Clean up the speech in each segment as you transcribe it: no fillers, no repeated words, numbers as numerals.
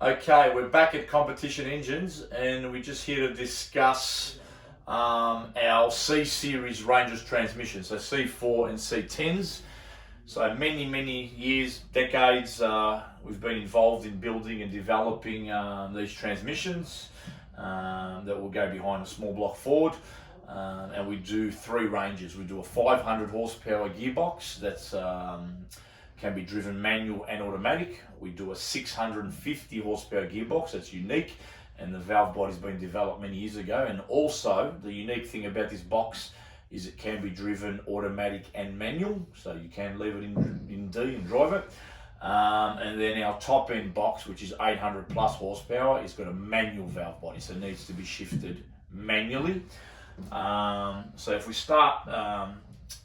Okay, we're back at Competition Engines and we're just here to discuss our C series range of transmissions, so C4 and C10s. So many years, decades, we've been involved in building and developing these transmissions that will go behind a small block Ford. And we do three ranges. We do a 500 horsepower gearbox that's can be driven manual and automatic. We do a 650 horsepower gearbox that's unique, and the valve body's been developed many years ago. And also the unique thing about this box is it can be driven automatic and manual, so you can leave it in D and drive it. And then our top end box, which is 800 plus horsepower, is got a manual valve body, so it needs to be shifted manually. So if we start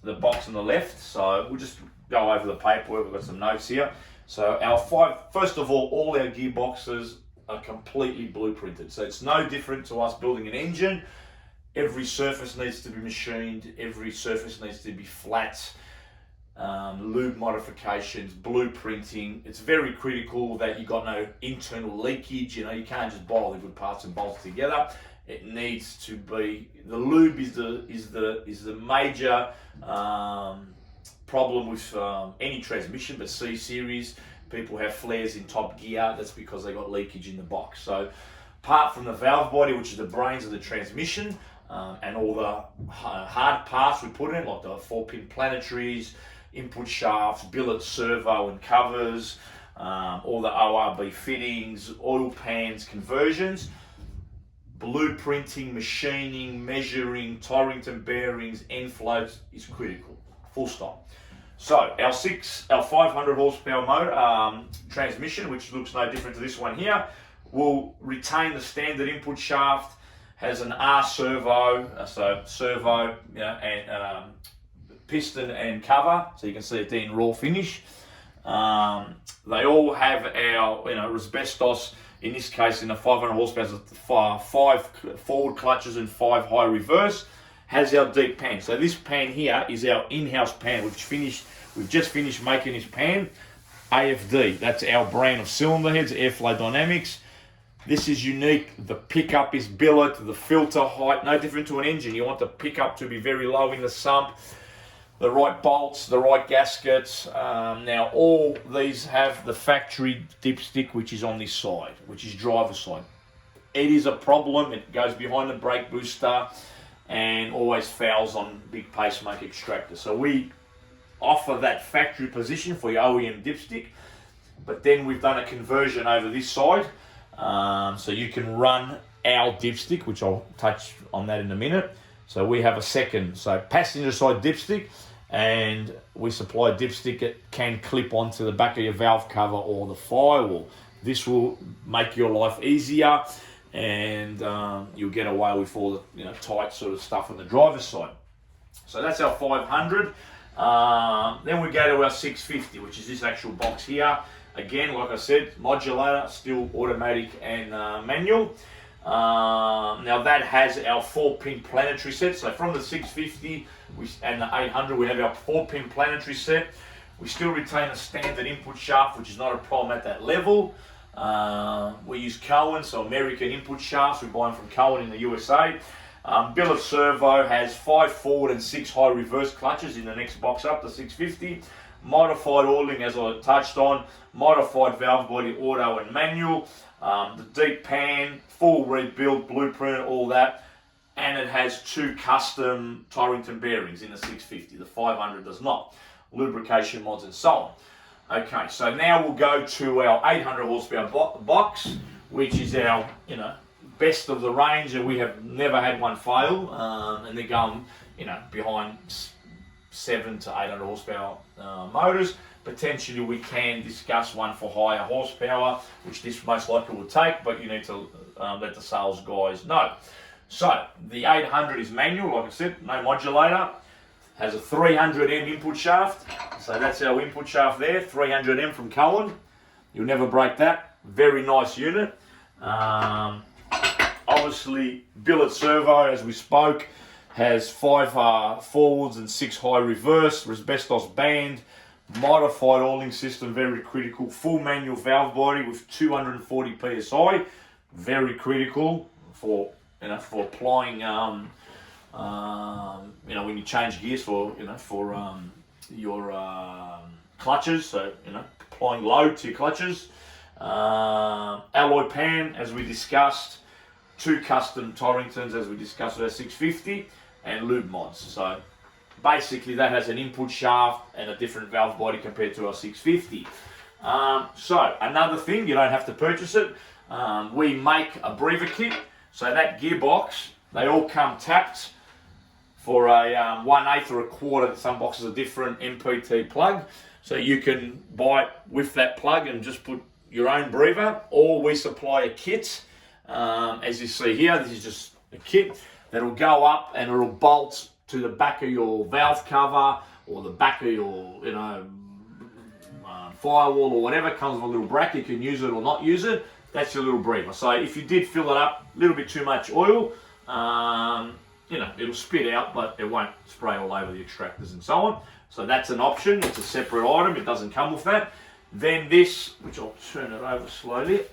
the box on the left, so we'll just go over the paperwork. We've got some notes here. So first of all our gearboxes are completely blueprinted. So it's no different to us building an engine. Every surface needs to be machined. Every surface needs to be flat. Lube modifications, blueprinting. It's very critical that you got no internal leakage. You can't just bolt all the good parts and bolt it together. It needs to be, the lube is the major problem with any transmission, but C series, people have flares in top gear. That's because they got leakage in the box. So apart from the valve body, which is the brains of the transmission, and all the hard parts we put in, like the 4-pin planetaries, input shafts, billet servo and covers, all the ORB fittings, oil pans, conversions, blueprinting, machining, measuring, Torrington bearings, end floats is critical, full stop. So our 500 horsepower motor transmission, which looks no different to this one here, will retain the standard input shaft, has an R servo, so servo, and piston and cover, so you can see it there in raw finish. They all have our asbestos. In this case, in the 500 horsepower, 5 forward clutches and 5 high reverse. Has our deep pan. So this pan here is our in-house pan. We've just finished making this pan. AFD, that's our brand of cylinder heads, Airflow Dynamics. This is unique. The pickup is billet, the filter height, no different to an engine. You want the pickup to be very low in the sump, the right bolts, the right gaskets. Now all these have the factory dipstick, which is on this side, which is driver's side. It is a problem. It goes behind the brake booster and always fouls on big pacemaker extractor. So we offer that factory position for your OEM dipstick, but then we've done a conversion over this side, so you can run our dipstick, which I'll touch on that in a minute. So we have a second, so passenger side dipstick, and we supply dipstick that can clip onto the back of your valve cover or the firewall. This will make your life easier, and you'll get away with all the tight sort of stuff on the driver's side. So that's our 500. Then we go to our 650, which is this actual box here. Again, like I said, modulator, still automatic and manual. Now that has our 4-pin planetary set. So from the 650 and the 800, we have our 4-pin planetary set. We still retain a standard input shaft, which is not a problem at that level. We use Cohen, so American input shafts. We buy them from Cohen in the USA. Billet servo has 5 forward and 6 high reverse clutches in the next box up, the 650. Modified oiling, as I touched on. Modified valve body, auto and manual. The deep pan, full rebuild, blueprint, all that. And it has 2 custom Torrington bearings in the 650. The 500 does not. Lubrication mods and so on. Okay, so now we'll go to our 800 horsepower box, which is our, best of the range, and we have never had one fail. And they're going, behind 700 to 800 horsepower motors. Potentially we can discuss one for higher horsepower, which this most likely will take, but you need to let the sales guys know. So the 800 is manual, like I said, no modulator. Has a 300M input shaft. So that's our input shaft there, 300M from Cohen. You'll never break that. Very nice unit. Obviously, billet servo, as we spoke, has 5 forwards and 6 high reverse, asbestos band, Modified oiling system, very critical. Full manual valve body with 240 psi, very critical for for applying when you change gears for your clutches. So applying load to your clutches. Alloy pan, as we discussed. 2 custom Torringtons, as we discussed with our 650, and lube mods. So basically that has an input shaft and a different valve body compared to our 650. So another thing, you don't have to purchase it. We make a breather kit. So that gearbox, they all come tapped for a 1/8 or a quarter. Some boxes are different MPT plug. So you can buy it with that plug and just put your own breather, or we supply a kit. As you see here, this is just a kit that'll go up and it'll bolt to the back of your valve cover or the back of your firewall or whatever. It comes with a little bracket. You can use it or not use it. That's your little breather. So if you did fill it up a little bit too much oil, it'll spit out, but it won't spray all over the extractors and so on. So that's an option. It's a separate item. It doesn't come with that. Then this, which I'll turn it over slowly.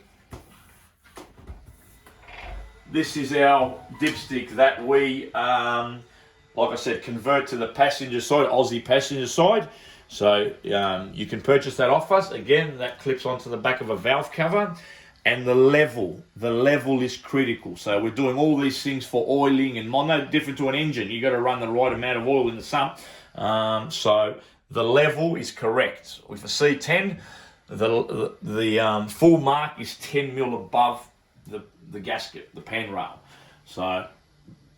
This is our dipstick that we, like I said, convert to the passenger side, Aussie passenger side. So you can purchase that off us. Again, that clips onto the back of a valve cover. And the level is critical. So we're doing all these things for oiling and no different to an engine. You got to run the right amount of oil in the sump. So the level is correct. With the C10, the full mark is 10 mil above the gasket, the pan rail. So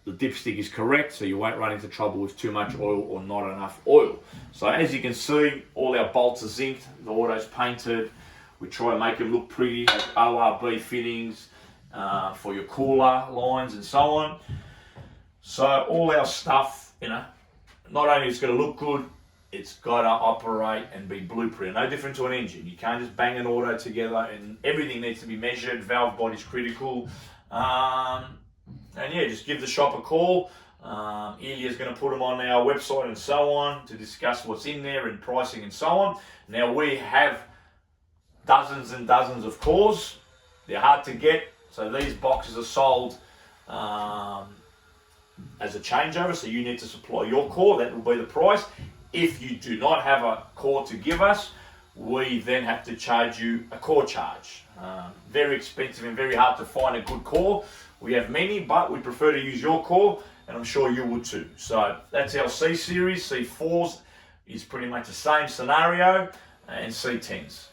the dipstick is correct, so you won't run into trouble with too much oil or not enough oil. So as you can see, all our bolts are zinced, the auto's painted. We try and make them look pretty, have ORB fittings for your cooler lines and so on. So all our stuff, not only is it going to look good, it's got to operate and be blueprint. No different to an engine. You can't just bang an auto together, and everything needs to be measured. Valve body's critical. And yeah, just give the shop a call. Ilya's going to put them on our website and so on to discuss what's in there and pricing and so on. Now we have dozens and dozens of cores. They're hard to get, so these boxes are sold as a changeover, so you need to supply your core. That will be the price. If you do not have a core to give us, we then have to charge you a core charge. Very expensive and very hard to find a good core. We have many, but we prefer to use your core, and I'm sure you would too. So that's our C series. C4s is pretty much the same scenario, and C10s.